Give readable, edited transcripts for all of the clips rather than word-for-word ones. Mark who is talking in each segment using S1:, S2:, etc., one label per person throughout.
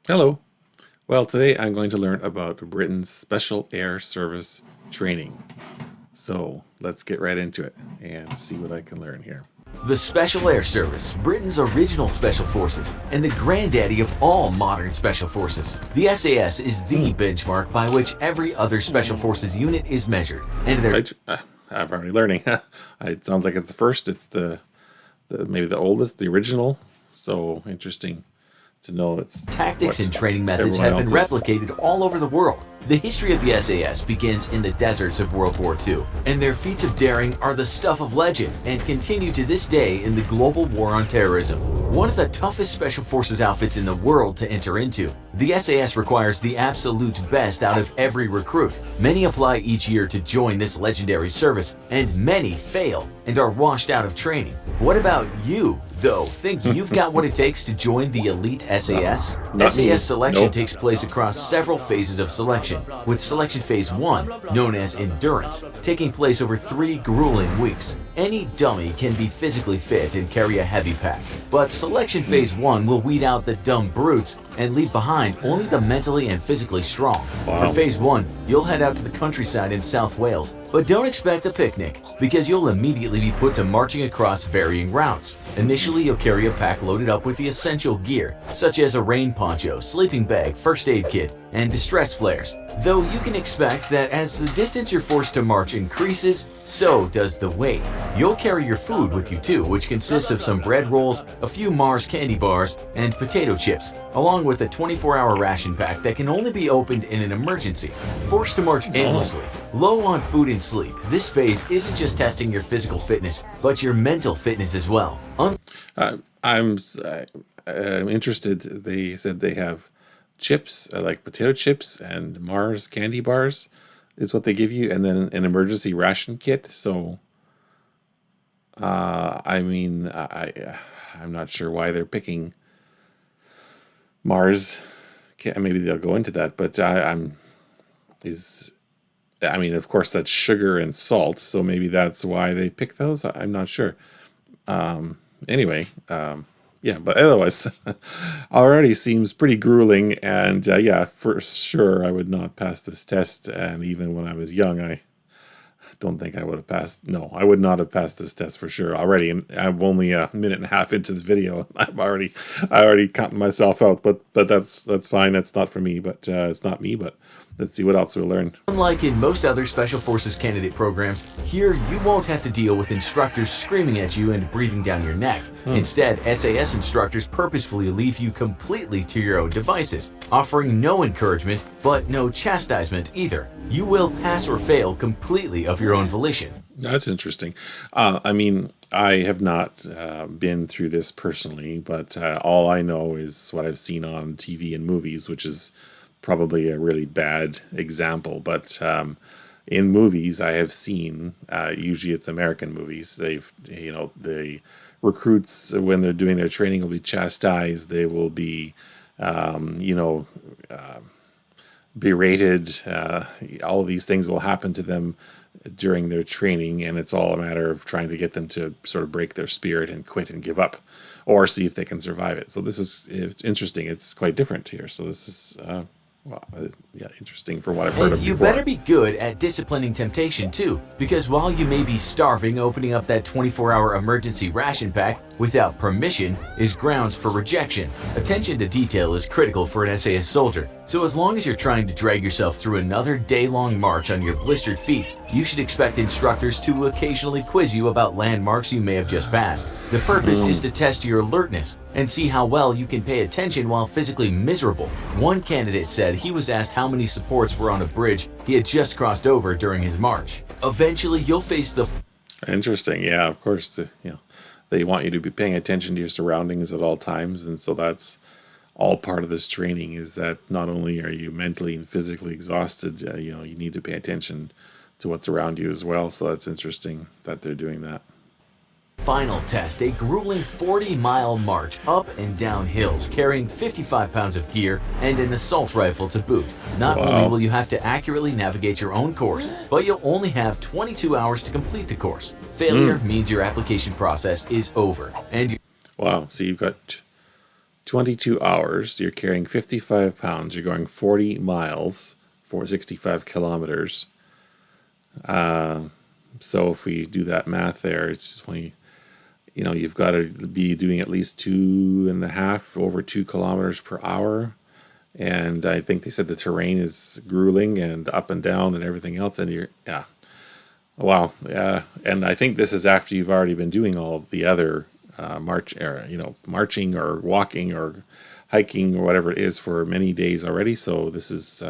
S1: Hello. Well, today I'm going to learn about Britain's Special Air Service training. So let's get right into it and see what I can learn here.
S2: The Special Air Service, Britain's original special forces, and the granddaddy of all modern special forces. The SAS is the benchmark by which every other special forces unit is measured. And
S1: I'm already learning. It sounds like it's the first. It's the maybe the oldest, the original. So interesting to know it's
S2: tactics
S1: what
S2: and training methods
S1: everyone
S2: have been
S1: else is.
S2: replicated all over the world. The history of the SAS begins in the deserts of World War II, and their feats of daring are the stuff of legend and continue to this day in the global war on terrorism. One of the toughest special forces outfits in the world to enter into, the SAS requires the absolute best out of every recruit. Many apply each year to join this legendary service, and many fail and are washed out of training. What about you, though? Think you've got what it takes to join the elite SAS?
S1: Not me.
S2: SAS selection
S1: Nope.
S2: takes place across several phases of selection, with selection phase 1, known as endurance, taking place over 3 grueling weeks. Any dummy can be physically fit and carry a heavy pack, but selection phase 1 will weed out the dumb brutes and leave behind only the mentally and physically strong.
S1: Wow.
S2: For phase 1, you'll head out to the countryside in South Wales, but don't expect a picnic, because you'll immediately be put to marching across varying routes. Initially, you'll carry a pack loaded up with the essential gear, such as a rain poncho, sleeping bag, first aid kit, and distress flares. Though you can expect that as the distance you're forced to march increases, so does the weight. You'll carry your food with you too, which consists of some bread rolls, a few Mars candy bars, and potato chips, along with a 24-hour ration pack that can only be opened in an emergency. Forced to march aimlessly, low on food and sleep, this phase isn't just testing your physical fitness, but your mental fitness as well.
S1: I'm interested. They said they have chips, like potato chips and Mars candy bars is what they give you, and then an emergency ration kit. So, I'm not sure why they're picking Mars. Maybe they'll go into that, but of course that's sugar and salt, so maybe that's why they pick those. I'm not sure. Anyway, yeah, but otherwise, already seems pretty grueling, and yeah, for sure I would not pass this test. And even when I was young, I don't think I would have passed. No, I would not have passed this test for sure already. And I'm only a minute and a half into this video. I already counted myself out. But that's fine. That's not for me. But it's not me. But let's see what else we'll learn.
S2: Unlike in most other Special Forces candidate programs, here you won't have to deal with instructors screaming at you and breathing down your neck. Instead, SAS instructors purposefully leave you completely to your own devices, offering no encouragement, but no chastisement either. You will pass or fail completely of your own volition.
S1: That's interesting. I have not been through this personally, but all I know is what I've seen on TV and movies, which is probably a really bad example. But in movies, I have seen, usually it's American movies, the recruits, when they're doing their training, will be chastised. They will be, berated. All of these things will happen to them during their training, and it's all a matter of trying to get them to sort of break their spirit and quit and give up, or see if they can survive it. So it's interesting. It's quite different here. So this is interesting from what I've heard
S2: And
S1: of
S2: you
S1: before.
S2: better be good at disciplining temptation too, because while you may be starving, opening up that 24-hour emergency ration pack without permission is grounds for rejection. Attention to detail is critical for an SAS soldier, so as long as you're trying to drag yourself through another day-long march on your blistered feet, you should expect instructors to occasionally quiz you about landmarks you may have just passed. The purpose is to test your alertness and see how well you can pay attention while physically miserable. One candidate said he was asked how many supports were on a bridge he had just crossed over during his march. Eventually, you'll face the
S1: Interesting. Yeah, of course. They want you to be paying attention to your surroundings at all times, and so that's all part of this training. Is that not only are you mentally and physically exhausted, you need to pay attention to what's around you as well. So that's interesting that they're doing that.
S2: final test, a grueling 40-mile march up and down hills, carrying 55 pounds of gear and an assault rifle to boot. Not only will you have to accurately navigate your own course, but you'll only have 22 hours to complete the course. Failure means your application process is over, and
S1: Wow, so you've got 22 hours, you're carrying 55 pounds, you're going 40 miles for 65 kilometers. So if we do that math there, it's 20, you've got to be doing at least 2.5, over 2 kilometers per hour. And I think they said the terrain is grueling and up and down and everything else. And yeah, wow. Yeah. And I think this is after you've already been doing all of the other marching or walking or hiking or whatever it is for many days already. So this is,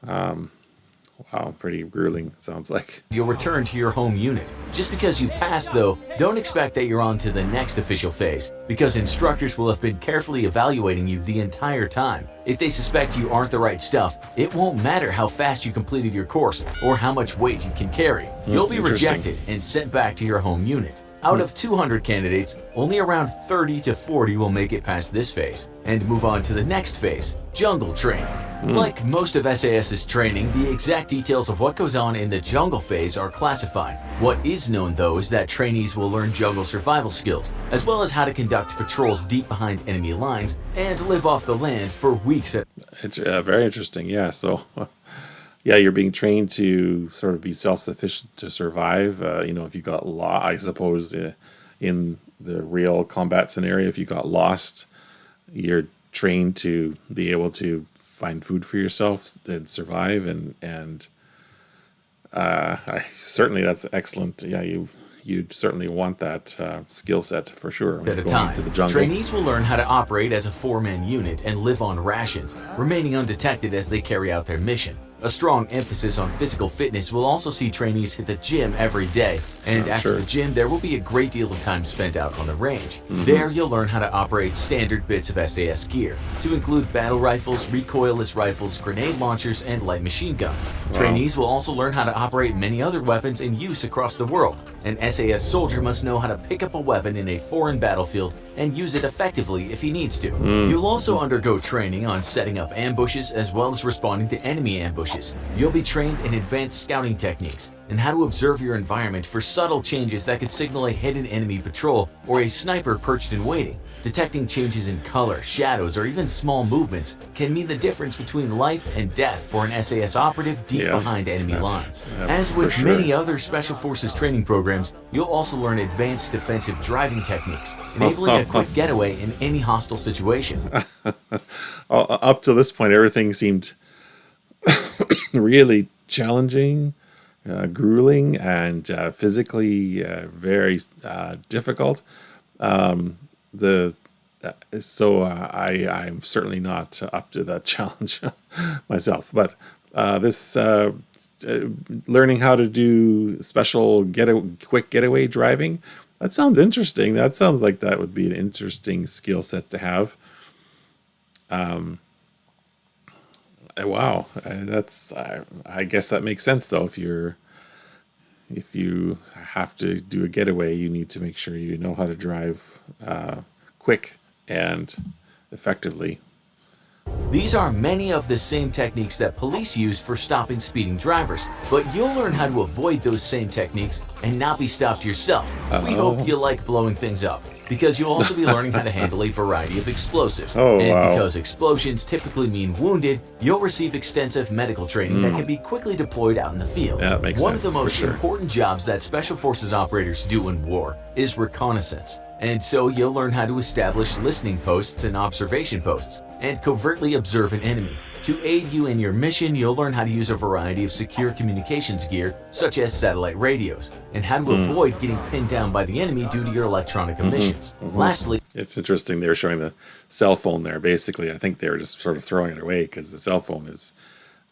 S1: wow, pretty grueling, sounds like.
S2: You'll return to your home unit. Just because you passed, though, don't expect that you're on to the next official phase, because instructors will have been carefully evaluating you the entire time. If they suspect you aren't the right stuff, it won't matter how fast you completed your course or how much weight you can carry. You'll be rejected and sent back to your home unit. Out of 200 candidates, only around 30 to 40 will make it past this phase and move on to the next phase, jungle training. Like most of SAS's training, the exact details of what goes on in the jungle phase are classified. What is known, though, is that trainees will learn jungle survival skills, as well as how to conduct patrols deep behind enemy lines and live off the land for weeks at.
S1: It's very interesting, yeah. So, yeah, you're being trained to sort of be self-sufficient to survive. If you got lost, I suppose, in the real combat scenario, if you got lost, you're trained to be able to find food for yourself and survive. And certainly that's excellent. Yeah, you'd certainly want that skill set for sure.
S2: At a time,
S1: into the jungle.
S2: Trainees will learn how to operate as a 4-man unit and live on rations, remaining undetected as they carry out their mission. A strong emphasis on physical fitness will also see trainees hit the gym every day, and after the gym there will be a great deal of time spent out on the range. There you'll learn how to operate standard bits of SAS gear, to include battle rifles, recoilless rifles, grenade launchers, and light machine guns. Trainees will also learn how to operate many other weapons in use across the world. An SAS soldier must know how to pick up a weapon in a foreign battlefield and use it effectively if he needs to. You'll also undergo training on setting up ambushes as well as responding to enemy ambushes. You'll be trained in advanced scouting techniques and how to observe your environment for subtle changes that could signal a hidden enemy patrol or a sniper perched and waiting. Detecting changes in color, shadows, or even small movements can mean the difference between life and death for an SAS operative deep behind enemy lines. As with many other Special Forces training programs, you'll also learn advanced defensive driving techniques, enabling a quick getaway in any hostile situation.
S1: Up to this point, everything seemed really challenging, grueling, and physically very difficult. I'm certainly not up to that challenge myself. But this learning how to do special quick getaway driving, that sounds interesting. That sounds like that would be an interesting skill set to have. Wow, I guess that makes sense though. If you have to do a getaway, you need to make sure you know how to drive quick and effectively.
S2: These are many of the same techniques that police use for stopping speeding drivers, but you'll learn how to avoid those same techniques and not be stopped yourself. We hope you like blowing things up, because you'll also be learning how to handle a variety of explosives. Because explosions typically mean wounded, you'll receive extensive medical training that can be quickly deployed out in the field.
S1: Yeah, that makes
S2: One
S1: sense,
S2: of the most
S1: for sure.
S2: important jobs that Special Forces operators do in war is reconnaissance. And so you'll learn how to establish listening posts and observation posts, and covertly observe an enemy. To aid you in your mission, you'll learn how to use a variety of secure communications gear, such as satellite radios, and how to avoid getting pinned down by the enemy due to your electronic emissions. Lastly,
S1: it's interesting they're showing the cell phone there. Basically, I think they were just sort of throwing it away because the cell phone is,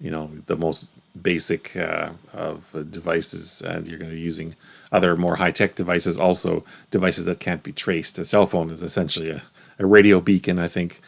S1: the most basic of devices, and you're going to be using other more high-tech devices, also devices that can't be traced. A cell phone is essentially a radio beacon, I think,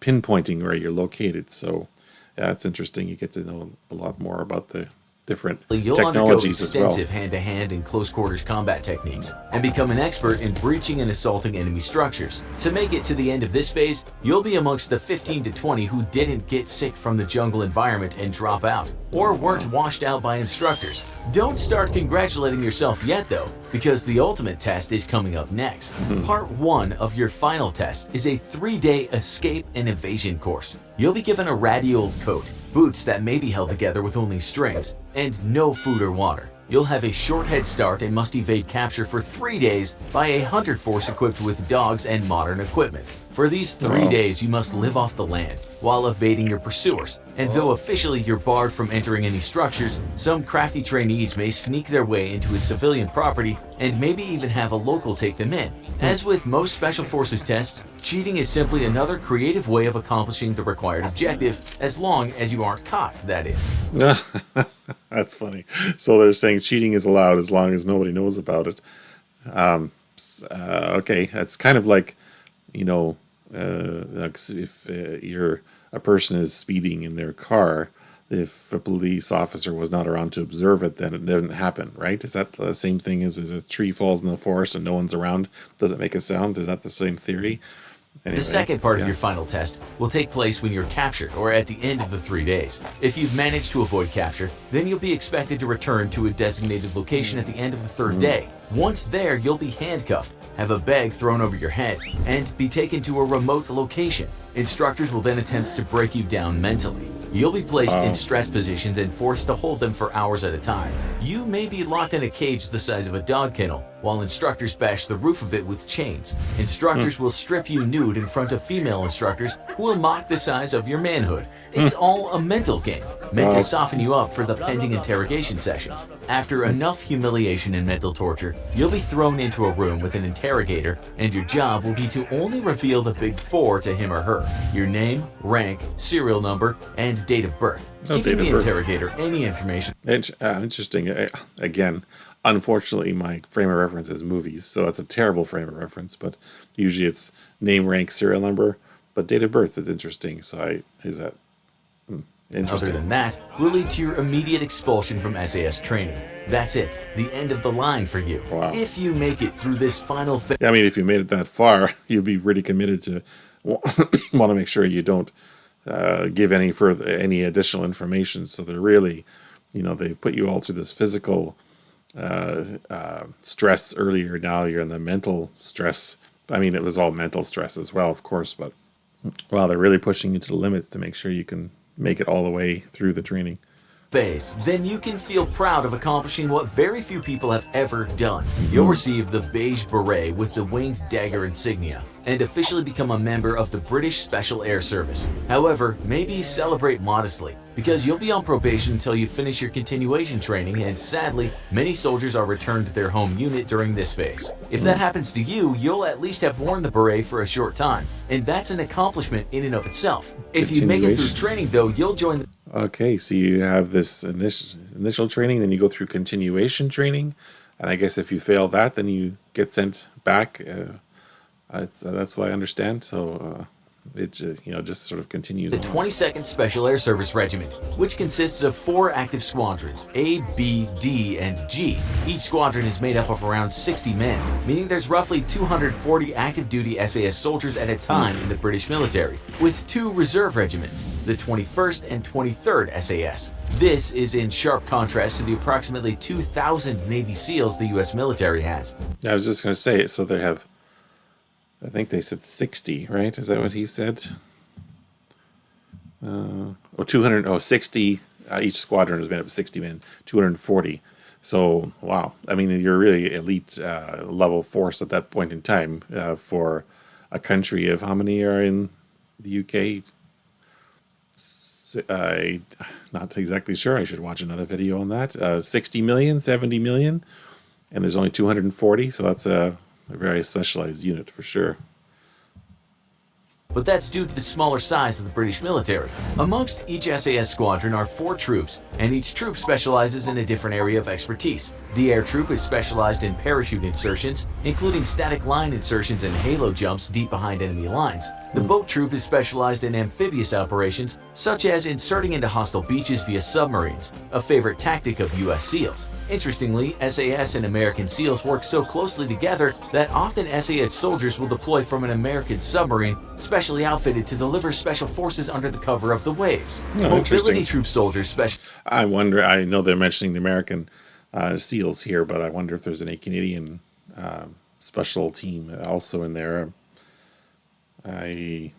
S1: pinpointing where you're located. So yeah, it's interesting. You get to know a lot more about the different
S2: You'll undergo
S1: technologies as well.
S2: extensive hand-to-hand and close-quarters combat techniques and become an expert in breaching and assaulting enemy structures. To make it to the end of this phase, you'll be amongst the 15 to 20 who didn't get sick from the jungle environment and drop out, or weren't washed out by instructors. Don't start congratulating yourself yet though, because the ultimate test is coming up next. Part 1 of your final test is a 3-day escape and evasion course. You'll be given a ratty old coat, boots that may be held together with only strings, and no food or water. You'll have a short head start and must evade capture for 3 days by a hunter force equipped with dogs and modern equipment. For these 3 days, you must live off the land while evading your pursuers. And though officially you're barred from entering any structures, some crafty trainees may sneak their way into a civilian property and maybe even have a local take them in. As with most Special Forces tests, cheating is simply another creative way of accomplishing the required objective, as long as you aren't caught, that is.
S1: That's funny. So they're saying cheating is allowed as long as nobody knows about it. Okay, that's kind of like, like if you're a person is speeding in their car, if a police officer was not around to observe it, then it didn't happen, right? Is that the same thing as a tree falls in the forest and no one's around? Does it make a sound? Is that the same theory? Anyway,
S2: the second part of your final test will take place when you're captured or at the end of the 3 days. If you've managed to avoid capture, then you'll be expected to return to a designated location at the end of the 3rd day. Once there, you'll be handcuffed, have a bag thrown over your head, and be taken to a remote location. Instructors will then attempt to break you down mentally. You'll be placed in stress positions and forced to hold them for hours at a time. You may be locked in a cage the size of a dog kennel, while instructors bash the roof of it with chains. Instructors will strip you nude in front of female instructors who will mock the size of your manhood. It's all a mental game, meant to soften you up for the pending interrogation sessions. After enough humiliation and mental torture, you'll be thrown into a room with an interrogator, and your job will be to only reveal the big 4 to him or her: your name, rank, serial number, and date of birth. Giving the interrogator any information.
S1: Interesting. Again, unfortunately, my frame of reference is movies, so it's a terrible frame of reference, but usually it's name, rank, serial number, but date of birth is interesting. So interesting.
S2: Other than that, will lead to your immediate expulsion from SAS training. That's it, the end of the line for you.
S1: Wow.
S2: If you make it through this final phase.
S1: Yeah, I mean, if you made it that far, you'd be really committed to want to make sure you don't give any additional information. So they're really, they've put you all through this physical stress earlier. Now you're in the mental stress. I mean, it was all mental stress as well, of course, but wow, they're really pushing you to the limits to make sure you can make it all the way through the training
S2: phase, then you can feel proud of accomplishing what very few people have ever done. You'll receive the beige beret with the winged dagger insignia and officially become a member of the British Special Air Service. However, maybe celebrate modestly, because you'll be on probation until you finish your continuation training, and sadly, many soldiers are returned to their home unit during this phase. If that happens to you, you'll at least have worn the beret for a short time, and that's an accomplishment in and of itself. If you make it through training though, you'll join the
S1: Okay, so you have this initial training, then you go through continuation training, and I guess if you fail that, then you get sent back. That's what I understand. So it just sort of continues.
S2: The 22nd Special Air Service Regiment, which consists of 4 active squadrons, A, B, D, and G. Each squadron is made up of around 60 men, meaning there's roughly 240 active duty SAS soldiers at a time in the British military, with 2 reserve regiments, the 21st and 23rd SAS. This is in sharp contrast to the approximately 2,000 Navy SEALs the US military has.
S1: I was just going to say, so they have, I think they said 60, right? Is that what he said? 60. Each squadron is made up of 60 men, 240. So, wow. I mean, you're really elite level force at that point in time for a country of how many are in the UK? I'm not exactly sure. I should watch another video on that. 60 million, 70 million, and there's only 240. So that's a very specialized unit for sure.
S2: But that's due to the smaller size of the British military. Amongst each SAS squadron are 4 troops, and each troop specializes in a different area of expertise. The air troop is specialized in parachute insertions, including static line insertions and halo jumps deep behind enemy lines. The boat troop is specialized in amphibious operations, such as inserting into hostile beaches via submarines, a favorite tactic of U.S. SEALs. Interestingly, SAS and American SEALs work so closely together that often SAS soldiers will deploy from an American submarine specially outfitted to deliver special forces under the cover of the waves.
S1: Oh,
S2: Mobility
S1: interesting.
S2: troop soldiers special.
S1: I wonder. I know they're mentioning the American SEALs here, but I wonder if there's any Canadian special team also in there. I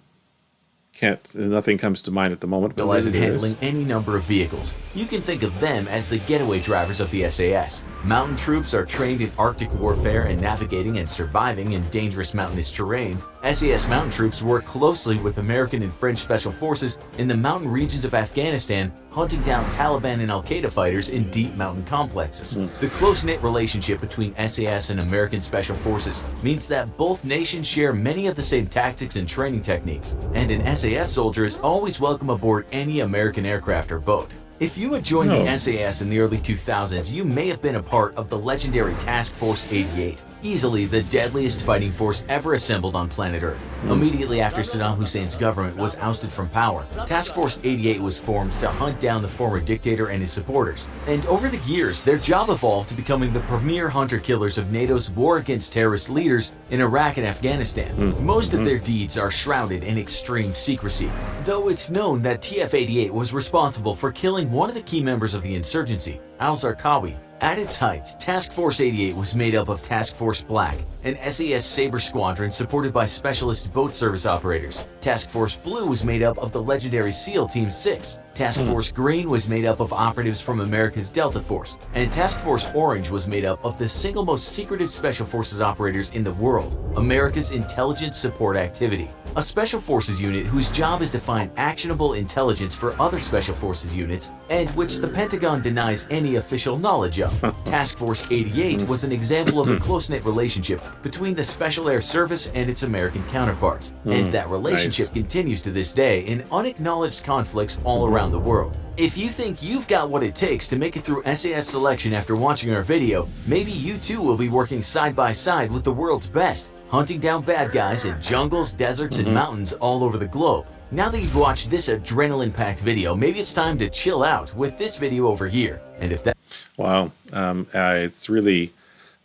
S1: can't. Nothing comes to mind at the moment. But
S2: Specialize in
S1: maybe there
S2: handling
S1: is.
S2: any number of vehicles. You can think of them as the getaway drivers of the SAS. Mountain troops are trained in Arctic warfare and navigating and surviving in dangerous mountainous terrain. SAS mountain troops work closely with American and French special forces in the mountain regions of Afghanistan, hunting down Taliban and Al-Qaeda fighters in deep mountain complexes. The close-knit relationship between SAS and American special forces means that both nations share many of the same tactics and training techniques, and an SAS soldier is always welcome aboard any American aircraft or boat. If you had joined the SAS in the early 2000s, you may have been a part of the legendary Task Force 88, easily the deadliest fighting force ever assembled on planet Earth. Immediately after Saddam Hussein's government was ousted from power, Task Force 88 was formed to hunt down the former dictator and his supporters. And over the years, their job evolved to becoming the premier hunter-killers of NATO's war against terrorist leaders in Iraq and Afghanistan. Most of their deeds are shrouded in extreme secrecy, though it's known that TF-88 was responsible for killing one of the key members of the insurgency, al-Zarqawi. At its height, Task Force 88 was made up of Task Force Black, an SAS Sabre squadron supported by specialist boat service operators. Task Force Blue was made up of the legendary SEAL Team 6. Task Force Green was made up of operatives from America's Delta Force. And Task Force Orange was made up of the single most secretive Special Forces operators in the world, America's Intelligence Support Activity, a Special Forces unit whose job is to find actionable intelligence for other Special Forces units, and which the Pentagon denies any official knowledge of. Task Force 88 was an example of a close-knit relationship between the Special Air Service and its American counterparts, and that relationship continues to this day in unacknowledged conflicts all around the world. If you think you've got what it takes to make it through SAS selection after watching our video, maybe you too will be working side by side with the world's best, hunting down bad guys in jungles, deserts, and mountains all over the globe. Now that you've watched this adrenaline-packed video, maybe it's time to chill out with this video over here. And if that...
S1: Wow, it's really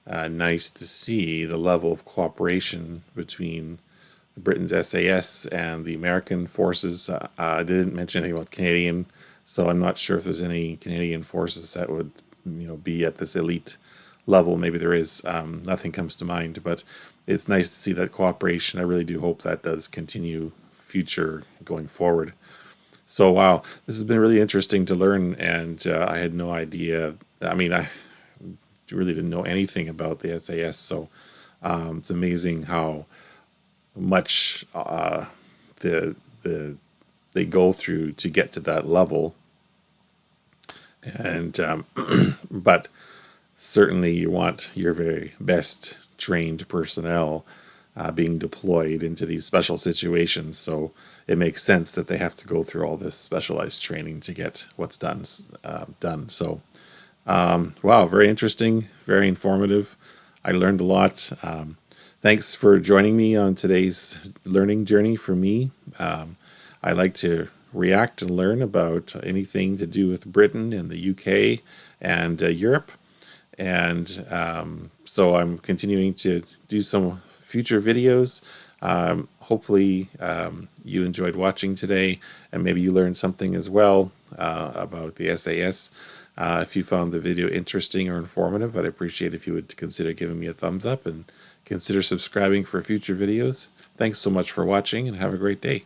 S1: nice to see the level of cooperation between Britain's SAS and the American forces. I didn't mention anything about Canadian, so I'm not sure if there's any Canadian forces that would, be at this elite level. Maybe there is. Nothing comes to mind, but it's nice to see that cooperation. I really do hope that does continue future going forward. So wow, this has been really interesting to learn, and I had no idea. I mean, I really didn't know anything about the SAS, so it's amazing how much they go through to get to that level. And but certainly you want your very best trained personnel being deployed into these special situations, so it makes sense that they have to go through all this specialized training to get what's done. So wow, very interesting, very informative. I learned a lot. Thanks for joining me on today's learning journey for me. I like to react and learn about anything to do with Britain and the UK and Europe. And so I'm continuing to do some future videos. Hopefully you enjoyed watching today, and maybe you learned something as well about the SAS. If you found the video interesting or informative, I'd appreciate if you would consider giving me a thumbs up and consider subscribing for future videos. Thanks so much for watching, and have a great day.